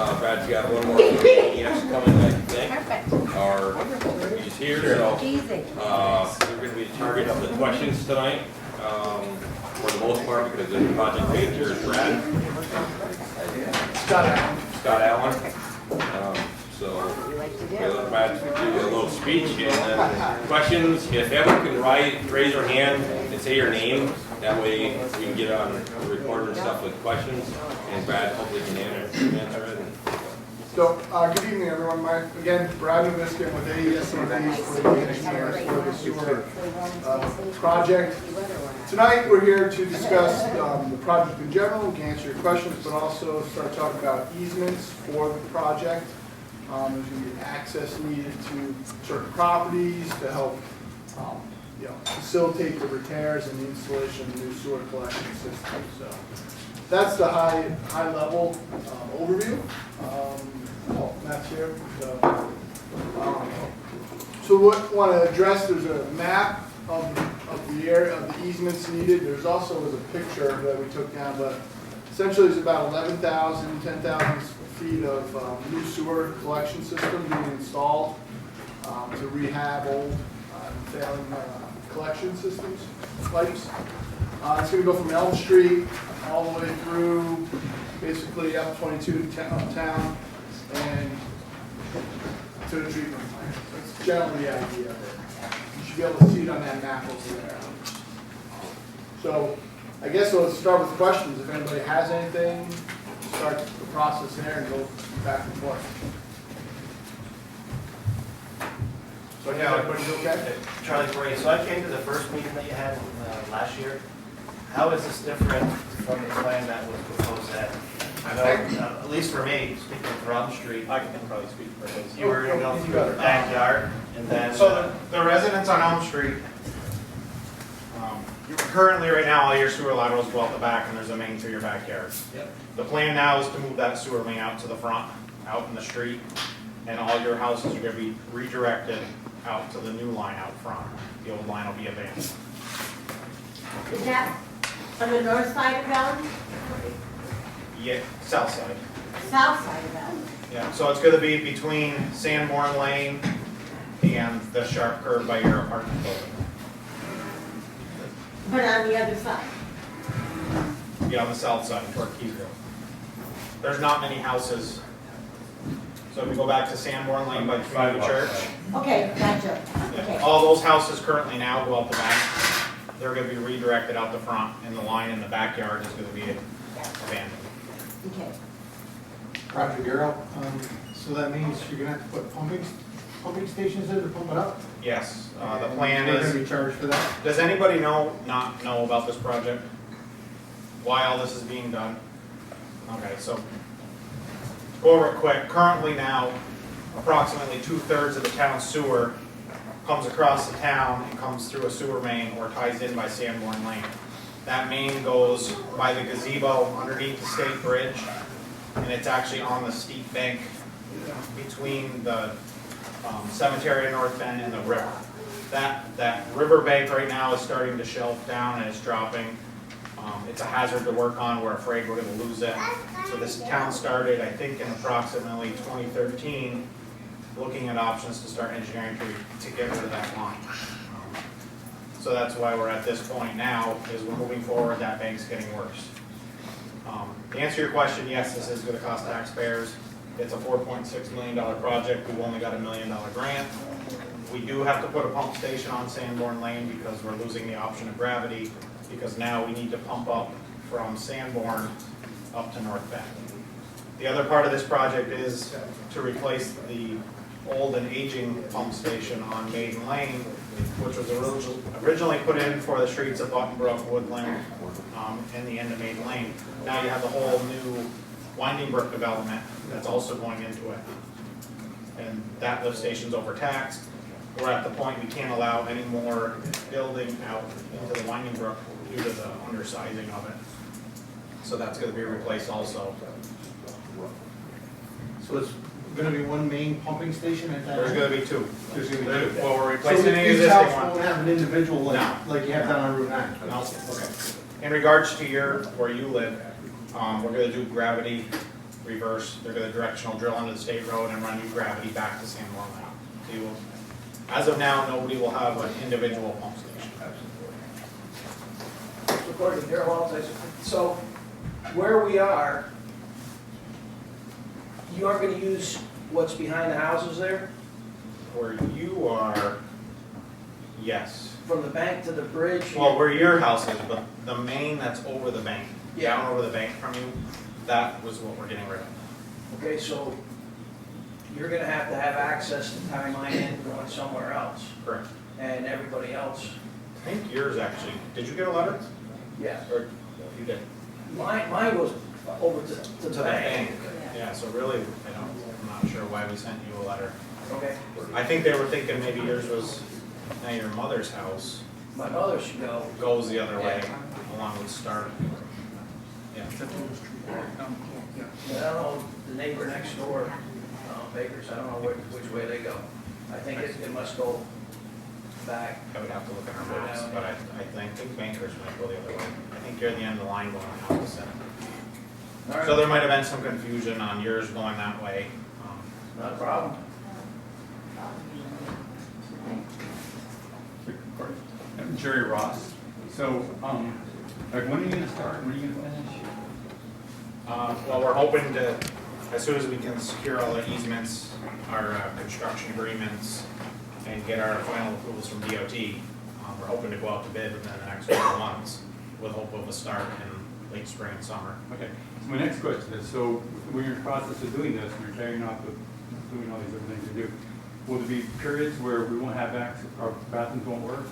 Brad's got one more EX coming, I think. Perfect. Or he's here, so Easy. we're going to be the target of the questions tonight. For the most part, because the project manager is Brad. Scott Allen. So we'll let Brad give you a little speech and then questions. If everyone can raise their hand and say your name, that way we can get on the recorder and stuff with questions. And Brad hopefully can answer it. So, good evening, everyone. Again, Brad Noviskin with AES Northeast for the engineers for the sewer project. Tonight, we're here to discuss the project in general. We can answer your questions, but also start talking about easements for the project. There's going to be access needed to certain properties to help facilitate the repairs and the installation of the new sewer collection system. So that's the high level overview. Matt's here. So what I want to address, there's a map of the area of the easements needed. There's also was a picture that we took down, but essentially there's about 11,000, 10,000 feet of new sewer collection system being installed to rehab old failing collection systems, pipes. It's going to go from Elm Street all the way through basically up 22 uptown and to the treatment plant. That's generally the idea of it. You should be able to see it on that map over there. So I guess we'll start with questions. If anybody has anything, start the process there and go back and forth. So yeah, everybody okay? Charlie Gray. So I came to the first meeting that you had last year. How is this different from the plan that was proposed then? I know, at least for me, speaking for Elm Street, I can probably speak for his. you were going through the backyard, and then So the residents on Elm Street, currently right now, all your sewer laterals go out the back and there's a main through your backyard. Yep. The plan now is to move that sewer main out to the front, out in the street, and all your houses are gonna be redirected out to the new line out front. The old line will be abandoned. Is that on the north side of Elm? Yeah, south side. South side of Elm? Yeah, so it's gonna be between Sanborn Lane and the sharp curve by your apartment building. But on the other side? Yeah, on the south side toward Keysville. There's not many houses. So if we go back to Sanborn Lane by the community church, Okay, gotcha. yeah, Okay. all those houses currently now go out the back. They're gonna be redirected out the front, and the line in the backyard is gonna be abandoned. Okay. Roger Darrell, so that means you're gonna have to put pumping stations there to pump it up? Yes, the plan We're gonna is, be charged for that? does anybody not know about this project? Why all this is being done? Okay, so, go over it quick. Currently now, approximately 2/3 of the town's sewer comes across the town and comes through a sewer main or ties in by Sanborn Lane. That main goes by the gazebo underneath the state bridge, and it's actually on the steep bank between the cemetery in North Bend and the river. That river bank right now is starting to shelf down and it's dropping. It's a hazard to work on. We're afraid we're going to lose it. So this town started, I think, in approximately 2013, looking at options to start engineering to get rid of that line. So that's why we're at this point now, is we're moving forward, that bank's getting worse. To answer your question, yes, this is going to cost taxpayers. It's a $4.6 million project. We've only got a $1 million grant. We do have to put a pump station on Sanborn Lane because we're losing the option of gravity, because now we need to pump up from Sanborn up to North Bend. The other part of this project is to replace the old and aging pump station on Maiden Lane, which was originally put in for the streets of Buttonbrook, Woodland, and the end of Maiden Lane. Now you have the whole new Winding Brook development that's also going into it. And that lift station's overtaxed. We're at the point we can't allow any more building out into the Winding Brook due to the undersizing of it. So that's gonna be replaced also. So it's gonna be one main pumping station at that? There's gonna be two. There's gonna be two. Well, we're So replacing the each existing house one. won't have an individual No. like you have down on Route 9? No. Okay. In regards to where you live, we're gonna do gravity reverse, they're gonna directional drill into the state road and run new gravity back to San Juan Lake. So you will, as of now, nobody will have an individual pump station. So according to Darrell, so where we are, you aren't gonna use what's behind the houses there? Where you are, yes. From the bank to the bridge? Well, where your house is, but the main that's over the bank, Yeah. down over the bank from you, that was what we're getting rid of. Okay, so you're gonna have to have access to tie mine in going somewhere else, Correct. and everybody else. I think yours actually, did you get a letter? Yeah. Or you did? Mine was over to the bank. Yeah, so really, I'm not sure why we sent you a letter. Okay, I think they were thinking maybe yours was, now your mother's house my mother should go. goes the other way, along with Stark. Yeah. I don't know, the neighbor next door, Bakers, I don't know which way they go. I think it must go back. I would have to look at our maps, but I think bankers might go the other way. I think you're at the end of the line going opposite. All right. So there might have been some confusion on yours going that way. Not a problem. I'm Jerry Ross. So, like, when are you gonna start? When are you gonna finish? Well, we're hoping to, as soon as we can secure all the easements, our construction agreements, and get our final approvals from DOT, we're hoping to go out to bid within the next couple of months with hope of a start in late spring and summer. Okay. So my next question is, so when you're in the process of doing this, and you're carrying out doing all these other things you do, will there be periods where we won't have access, our bathrooms won't work?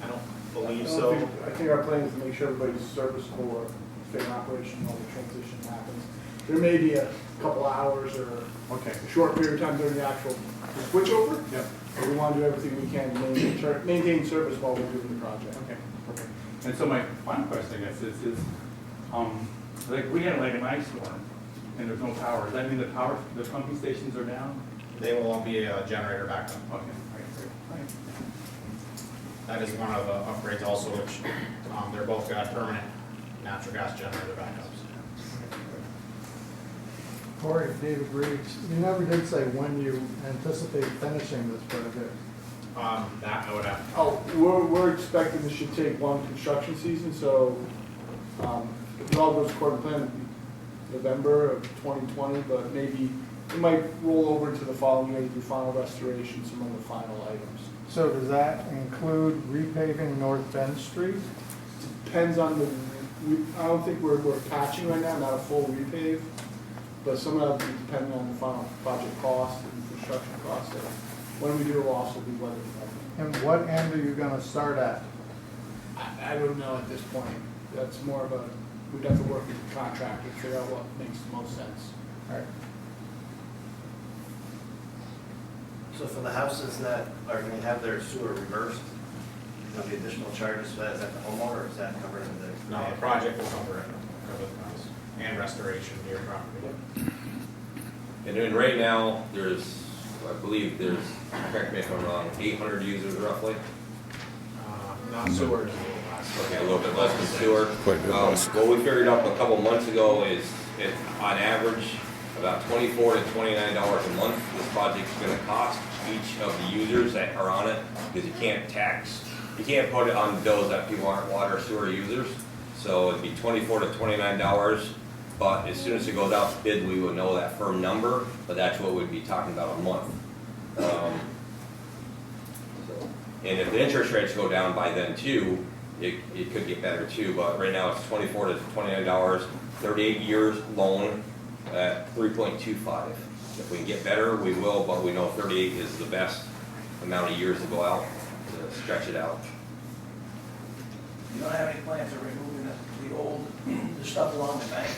I don't I believe don't so. think- I think our plan is to make sure everybody's serviceable or fit in operation while the transition happens. There may be a couple hours or Okay. a short period of time during the actual switchover, Yep. but we want to do everything we can to maintain service while we're doing the project. Okay. Okay. And so my final question, I guess, is, like, we had like an ice storm, and there's no power. Does that mean the pumping stations are down? They will all be a generator backup. Okay. All right. Great. All right. That is one of the upgrades also, which they're both got permanent natural gas generator backups. Corey, David Reeves, you never did say when you anticipate finishing this project. That I would have. Oh, we're expecting this should take one construction season, so if it all goes according to plan, it'd be November of 2020, but maybe it might roll over to the following year to do final restoration, some of the final items. So does that include repaving North Bend Street? Depends on I don't think we're patching right now, not a full repave, but some of that will be depending on the final project cost and construction cost. So when we do, we'll also be weather dependent. And what end are you gonna start at? I don't know at this point. That's more of we'd have to work with the contractor to figure out what makes the most sense. All right. So for the houses that are gonna have their sewer reversed, there'll be additional charges for that, is that the homeowner, or is that covered in the? No, the project will cover the cost and restoration to your property. And then right now, I believe there's, correct me if I'm wrong, 800 users roughly. Not sewer. Okay, a little bit less than sewer. What we figured out a couple months ago is, on average, about $24 to $29 a month, this project's gonna cost each of the users that are on it, because you can't put it on bills that people aren't water or sewer users. So it'd be $24 to $29, but as soon as it goes out to bid, we will know that firm number, but that's what we'd be talking about a month. And if the interest rates go down by then too, it could get better too, but right now it's $24 to $29, 38 years loan at 3.25. If we can get better, we will, but we know 38 is the best amount of years to go out, to stretch it out. You don't have any plans of removing the stuff along the bank?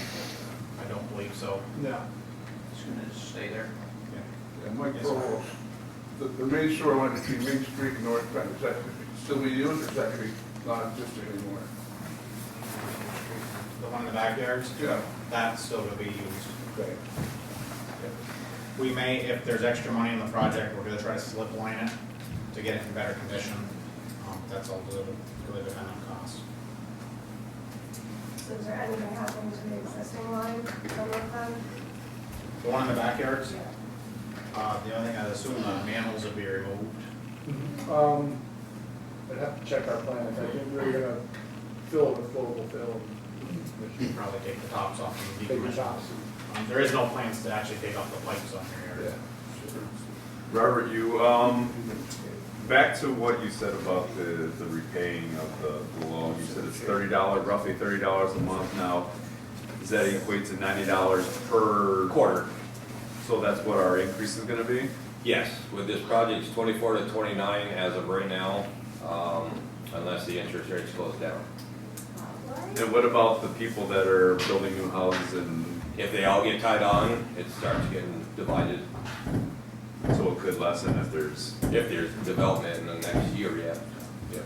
I don't believe so. No. It's gonna just stay there? And Mike, Yes, sir. the main sewer line between Main Street and North Bend, is that still being used, or is that going to be non-existent anymore? The one in the backyards, Yeah. that's still gonna be used. Okay. We may, if there's extra money in the project, we're gonna try to slip line it to get it in better condition. That's all really dependent on cost. is there anything happening to the existing line on North End? The one in the backyards? The only thing I assume the manholes will be removed. I'd have to check our plans. I think we're gonna fill it with flowable fill. We should probably take the tops off and Take the decommission. tops. There is no plans to actually take off the pipes on your area. Robert, back to what you said about the repaying of the loan, you said it's $30, roughly $30 a month now. Does that equate to $90 per Quarter. So that's what our increase is gonna be? Yes, with this project, it's 24 to 29 as of right now, unless the interest rates goes down. And what about the people that are building new houses and, If they all get tied on, it starts getting divided. so it could lessen if If there's development in the next year, yeah. Yep.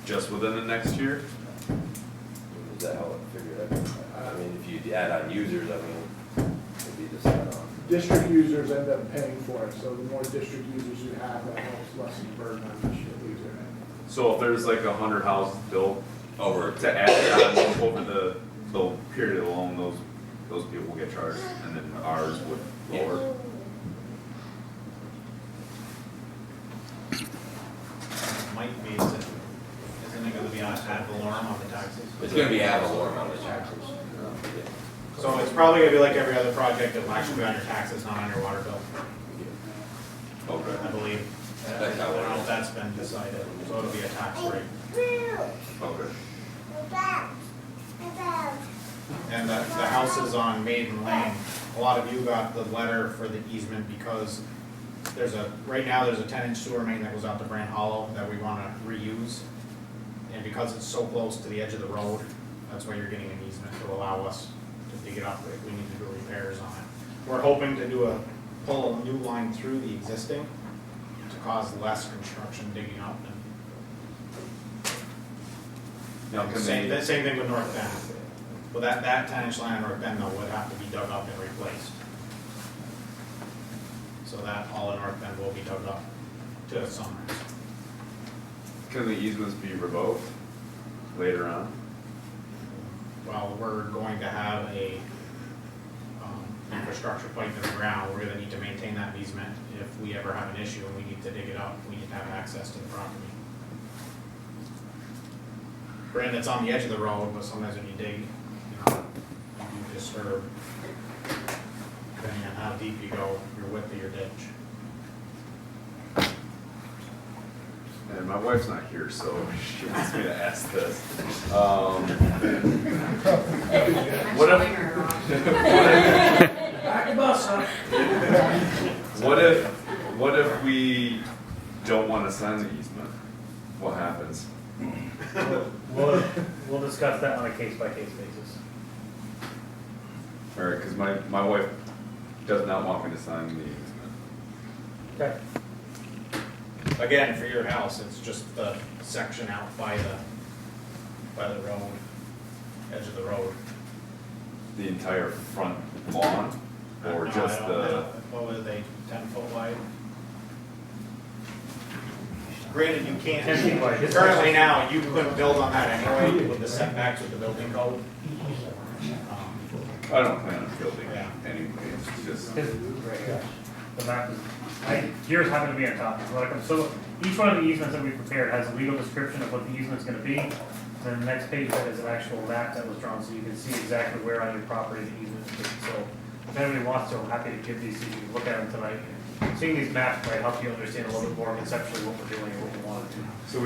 just within the next year? Is that how it figured out? I mean, if you add on users, I mean, it'd be the add on. District users end up paying for it, so the more district users you have, that helps lessen the burden on the district user. So if there's like 100 houses built, Over to add that over the period of the loan, those people will get charged, and then ours would lower. Might be, isn't it gonna be ad valorem on the taxes? It's gonna be ad valorem on the taxes. So it's probably gonna be like every other project, it'll actually be on your taxes, not on your water bill, I Okay, believe. I That's how don't it know is. if that's been decided, so it'll be a tax rate. okay. And the houses on Maiden Lane, a lot of you got the letter for the easement because right now there's a 10-inch sewer main that goes out to Brant Hollow that we wanna reuse. And because it's so close to the edge of the road, that's why you're getting an easement to allow us to dig it up if we need to do repairs on it. We're hoping to pull a new line through the existing to cause less construction digging up. Now, can Same they, thing with North Bend. Well, that 10-inch line on North Bend though would have to be dug up and replaced. So that all in North Bend will be dug up to Summers. can the easements be revoked later on? Well, we're going to have a infrastructure pipe in the ground. We're gonna need to maintain that easement. If we ever have an issue and we need to dig it up, we need to have access to the property. Granted, it's on the edge of the road, but sometimes when you dig, you do disturb, depending on how deep you go, your width of your ditch. And my wife's not here, so she wants me to ask this. What if, Back the bus up. what if we don't want to sign the easement? What happens? We'll discuss that on a case-by-case basis. All right, because my wife does not want me to sign the easement. Okay. Again, for your house, it's just the section out by the road, edge of the road. The entire front lawn, or No, just I don't the? know. What were they, 10 foot wide? Granted, you 10 feet wide. can't, currently now, you couldn't build on that anyway with the setbacks with the building code. I don't plan on building Yeah. anyways, just. Right here. The map is, yours happen to be on top. So each one of the easements that we prepared has a legal description of what the easement's gonna be. Then the next page that is an actual map that was drawn, so you can see exactly where on your property the easement is. So if anybody wants to, I'm happy to give these to you. You can look at them tonight. Seeing these maps might help you understand a little bit more conceptually what we're doing and what we want to do. So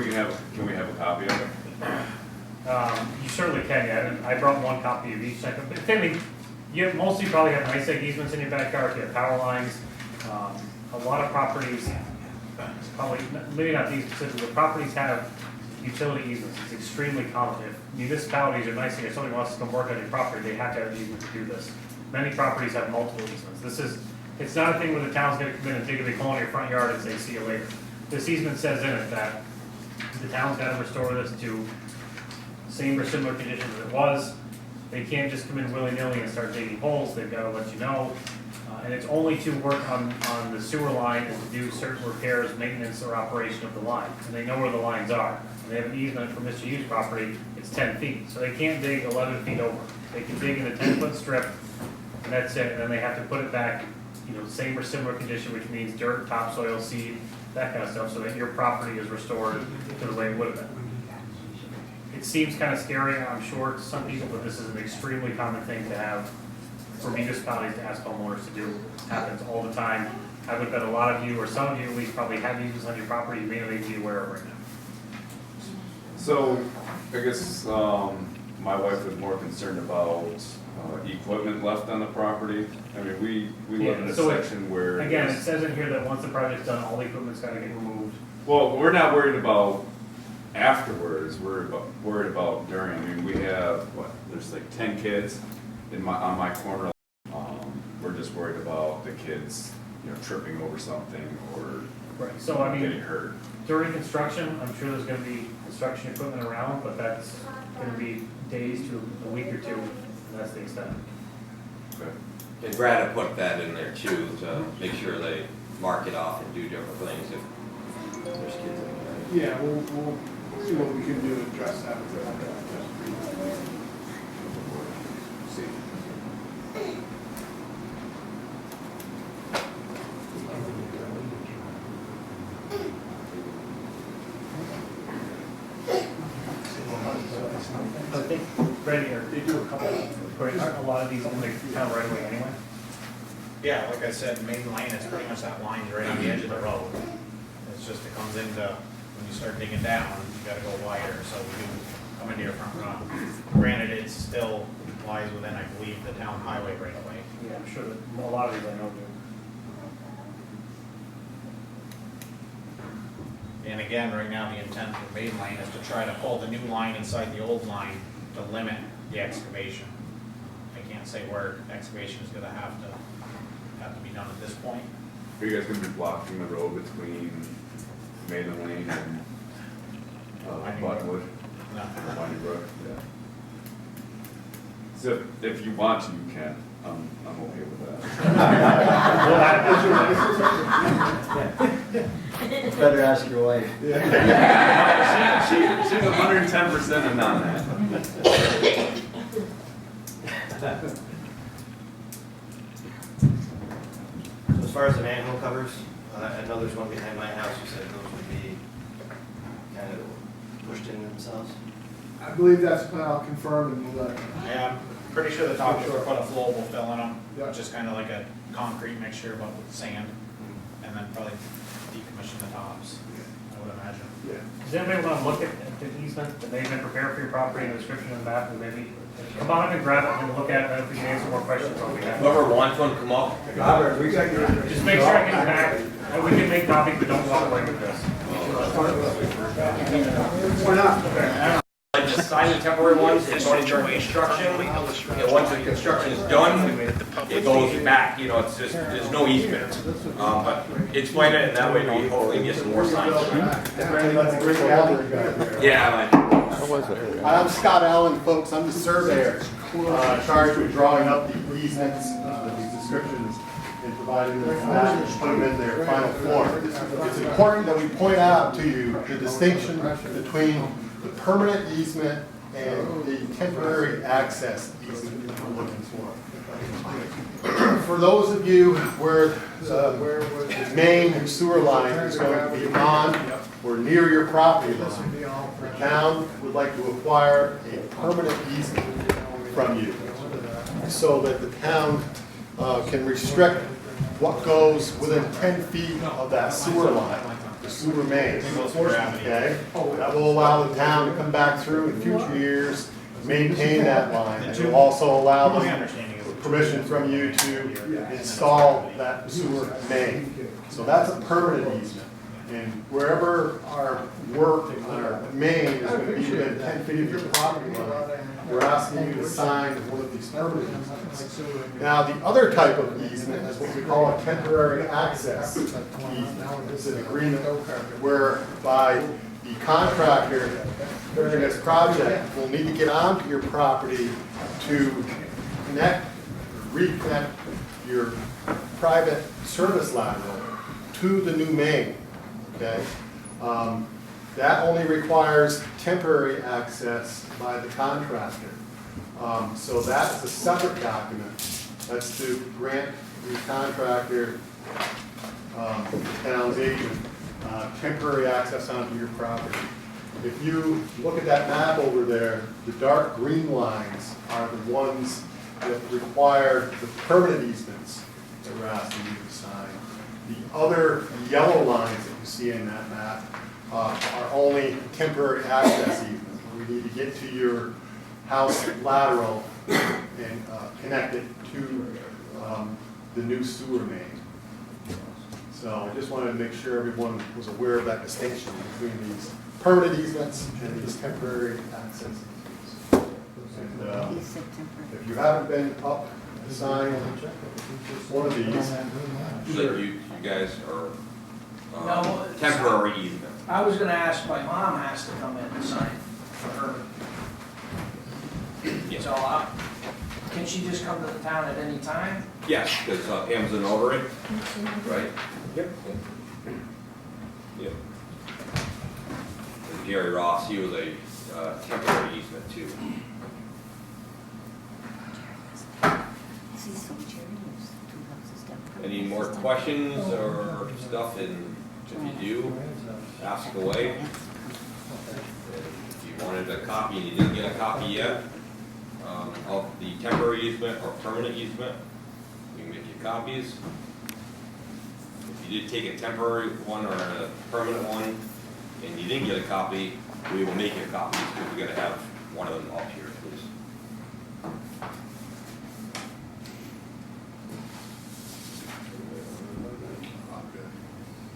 can we have a copy of it? You certainly can, yeah, and I brought one copy of each, but typically, you mostly probably have nice egg easements in your backyard, you have power lines. A lot of properties, probably, maybe not these specifically, but properties have utility easements. It's extremely common. If municipalities are nice, if somebody wants to come work on your property, they have to have an easement to do this. Many properties have multiple easements. It's not a thing where the town's gonna come in and dig a big hole in your front yard and say, see you later. This easement says in it that the town's gotta restore this to same or similar conditions as it was. They can't just come in willy-nilly and start digging holes. They've gotta let you know. And it's only to work on the sewer line and to do certain repairs, maintenance, or operation of the line. And they know where the lines are. And they have an easement for Mr. Hughes' property, it's 10 feet. So they can't dig 11 feet over. They can dig in a 10-foot strip, and that's it. And then they have to put it back, same or similar condition, which means dirt, topsoil, seed, that kind of stuff, so that your property is restored to the way it would have been. It seems kind of scary, I'm sure, to some people, but this is an extremely common thing to have for municipalities to ask homeowners to do. It happens all the time. I would bet a lot of you, or some of you at least, probably have used this on your property. You may not even be aware of it right now. So, I guess, my wife was more concerned about, equipment left on the property. I mean, we live in a so section where. Again, it says in here that once the project's done, all the equipment's gotta get removed. Well, we're not worried about afterwards, we're worried about during. I mean, we have, there's like 10 kids on my corner. We're just worried about the kids, tripping over something or Right. So, I mean, getting hurt. during construction, I'm sure there's gonna be construction equipment around, but that's gonna be days to a week or two, and that's the extent. Okay. And Brad had put that in there too, to make sure they mark it off and do different things if there's kids in there. Yeah, we'll see what we can do to address that. See. I think, Brady, they do a couple, aren't a lot of these on the town right away anyway? Yeah, like I said, main lane is pretty much that line's right on the edge of the road. It's just, it comes into, when you start digging down, you gotta go wider, so we do come into your front run. Granted, it still lies within, I believe, the town highway right away. Yeah, I'm sure that a lot of these I know do. And again, right now, the intent of the main lane is to try to pull the new line inside the old line to limit the excavation. I can't say where excavation is gonna have to be done at this point. Are you guys gonna be blocking the road between Maiden Lane and Buttonwood? No. Winding Brook? Yeah. So if you want to, you can. I'm okay with that. Better ask your wife. She's 110% in on that. As far as the manhole covers, I know there's one behind my house, you said those would be kind of pushed in themselves? I believe that's plan. I'll confirm and we'll let. Yeah, I'm pretty sure the top should put a flowable fill in them, Yeah. just kind of like a concrete mixture but with sand, and then probably decommission the tops, I would imagine. Yeah. Does anybody want to look at the easement that they've been prepared for your property and the description in the map, and maybe come on up and grab it and look at it, and if we can answer more questions on behalf. Whoever wants one, come up. Robert, we got your. Just make sure I get it back, and we can make copies, but don't walk away with this. Why not? Like just sign the temporary ones, it's only during construction. And once the construction is done, it goes back, it's just, there's no easement. But explain it, and that way we hopefully get some more signs. Yeah, I'm Scott Allen, folks. I'm the surveyor charged with drawing up the easements, these descriptions, and providing them and putting them in their final form. It's important that we point out to you the distinction between the permanent easement and the temporary access easement that we're looking for. For those of you where the main sewer line is going to be on or near your property line, the town would like to acquire a permanent easement from you so that the town can restrict what goes within 10 feet of that sewer line, the sewer main. Okay? That will allow the town to come back through in future years, maintain that line. It will also allow the permission from you to install that sewer main. So that's a permanent easement. And wherever our work on our main is going to be within 10 feet of your property line, we're asking you to sign one of these permanent easements. Now, the other type of easement is what we call a temporary access easement. It's an agreement whereby the contractor during this project will need to get onto your property to connect reconnect your private service lateral to the new main, okay? That only requires temporary access by the contractor. So that's a separate document. That's to grant the contractor, the town's agent, temporary access onto your property. If you look at that map over there, the dark green lines are the ones that require the permanent easements that we're asking you to sign. The other yellow lines that you see in that map are only temporary access easements. We need to get to your house lateral and connect it to the new sewer main. So I just wanted to make sure everyone was aware of that distinction between these permanent easements and these temporary access easements. And if you haven't been up to sign one of these, So you guys are No, temporary easement. I was gonna ask, my mom has to come in and sign for her. Yeah. So, can she just come to the town at any time? Yes, because Pam's an notary, right? Yep. Yep. And Gary Ross, he was a temporary easement too. Any more questions or stuff? And if you do, ask away. If you wanted a copy and you didn't get a copy yet of the temporary easement or permanent easement, we can make you copies. If you did take a temporary one or a permanent one and you didn't get a copy, we will make you copies because we're gonna have one of them up here, please.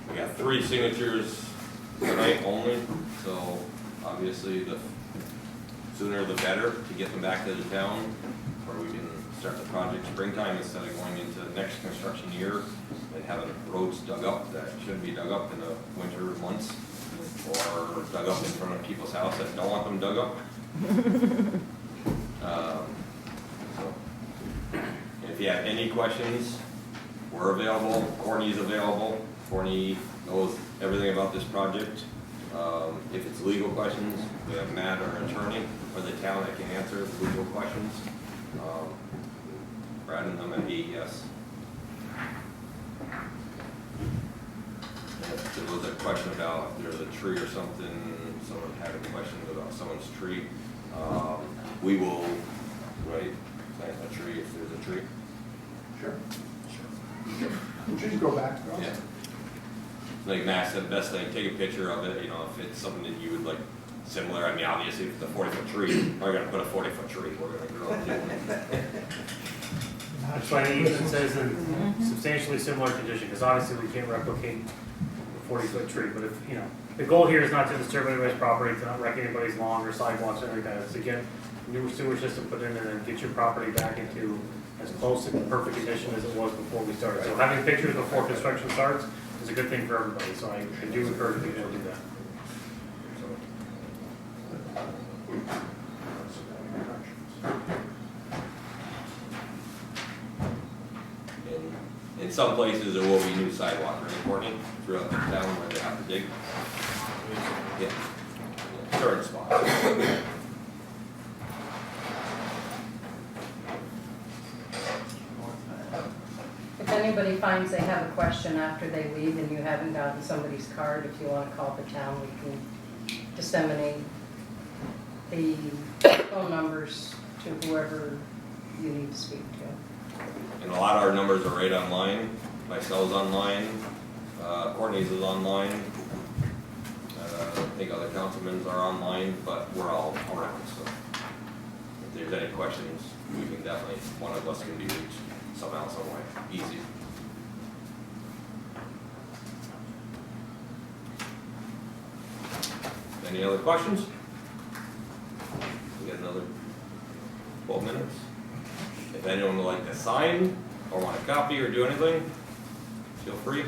We got 3 signatures tonight only, so obviously the sooner the better to get them back to the town, or we can start the project springtime instead of going into the next construction year and having roads dug up that shouldn't be dug up in the winter months, or dug up in front of people's house that don't want them dug up. So, if you have any questions, we're available. Courtney's available. Courtney knows everything about this project. If it's legal questions, we have Matt, our attorney, or the town that can answer the legal questions. Brad and them at AES. If there was a question about if there's a tree or something, someone had a question about someone's tree, we will, plant a tree if there's a tree. Sure. Trees grow back. Yeah. Like Matt said, best thing, take a picture of it, if it's something that you would like similar. I mean, obviously, if it's a 40-foot tree, we're gonna put a 40-foot tree, we're gonna grow it. That's why the easement says in substantially similar condition, because obviously we can't replicate a 40-foot tree, but if, the goal here is not to disturb anybody's property, to not wreck anybody's lawn or sidewalks or anything like that. It's to get new sewer system put in and then get your property back into as close to perfect condition as it was before we started. So having pictures before construction starts is a good thing for everybody, so I do encourage people to do that. In some places, there will be new sidewalk reporting throughout the town where they have to dig. Yeah, certain spots. If anybody finds they have a question after they leave and you haven't gotten somebody's card, if you want to call the town, we can disseminate the phone numbers to whoever you need to speak to. And a lot of our numbers are right online. My cell's online. Courtney's is online. I think other councilmen's are online, but we're all around. So if there's any questions, we can definitely, one of us can be reached somehow, some way. Easy. Any other questions? We got another 12 minutes. If anyone would like to sign or want a copy or do anything, feel free.